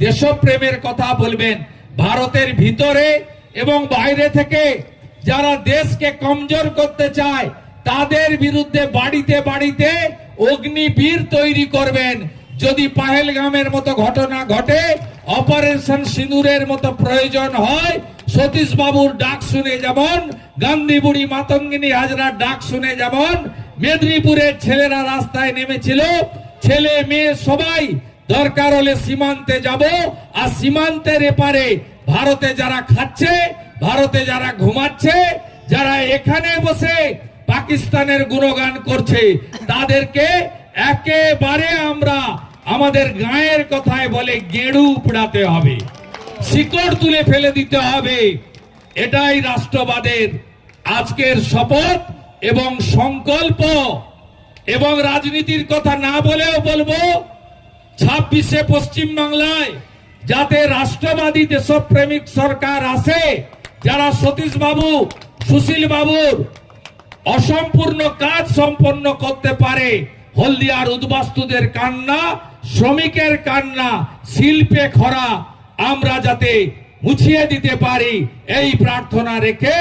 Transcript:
দেশপ্রেমের কথা বলবেন। ভারতের ভিতরে এবং বাইরে থেকে যারা দেশকে কমজোর করতে চায় তাদের বিরুদ্ধে বাড়িতে বাড়িতে অগ্নিবীর তৈরি করবেন। যদি পাহেলগামের মতো ঘটনা ঘটে, অপারেশন সিঁদুরের মতো প্রয়োজন হয়, সতীশ বাবুর ডাক শুনে যেমন, গান্ধী বুড়ি মাতঙ্গিনী হাজরার ডাক শুনে যেমন মেদিনীপুরের ছেলেরা রাস্তায় নেমেছিল, ছেলে মেয়ে সবাই দরকার হলে সীমান্তে যাব, আর সীমান্তের এপারে ভারতে যারা খাচ্ছে, ভারতে যারা ঘুমাচ্ছে, যারা এখানে বসে পাকিস্তানের গুণগান করছে, তাদেরকে একেবারে আমরা আমাদের গায়ের কথায় বলে গেড়ু উপড়াতে হবে, শিকড় তুলে ফেলে দিতে হবে। এটাই রাষ্ট্রবাদের আজকের শপথ এবং সংকল্প। এবং রাজনীতির কথা না বলেও বলবো, 26শে পশ্চিমবাংলায় যাতে রাষ্ট্রবাদী দেশপ্রেমিক সরকার আসে, যারা সতীশ বাবু, সুশীল বাবুর অসম্পূর্ণ কাজ সম্পন্ন করতে পারে। হলদিয়ার উদ্বাস্তুদের কান্না, শ্রমিকের কান্না, শিল্পে খরা আমরা যাতে মুছিয়ে দিতে পারি, এই প্রার্থনা রেখে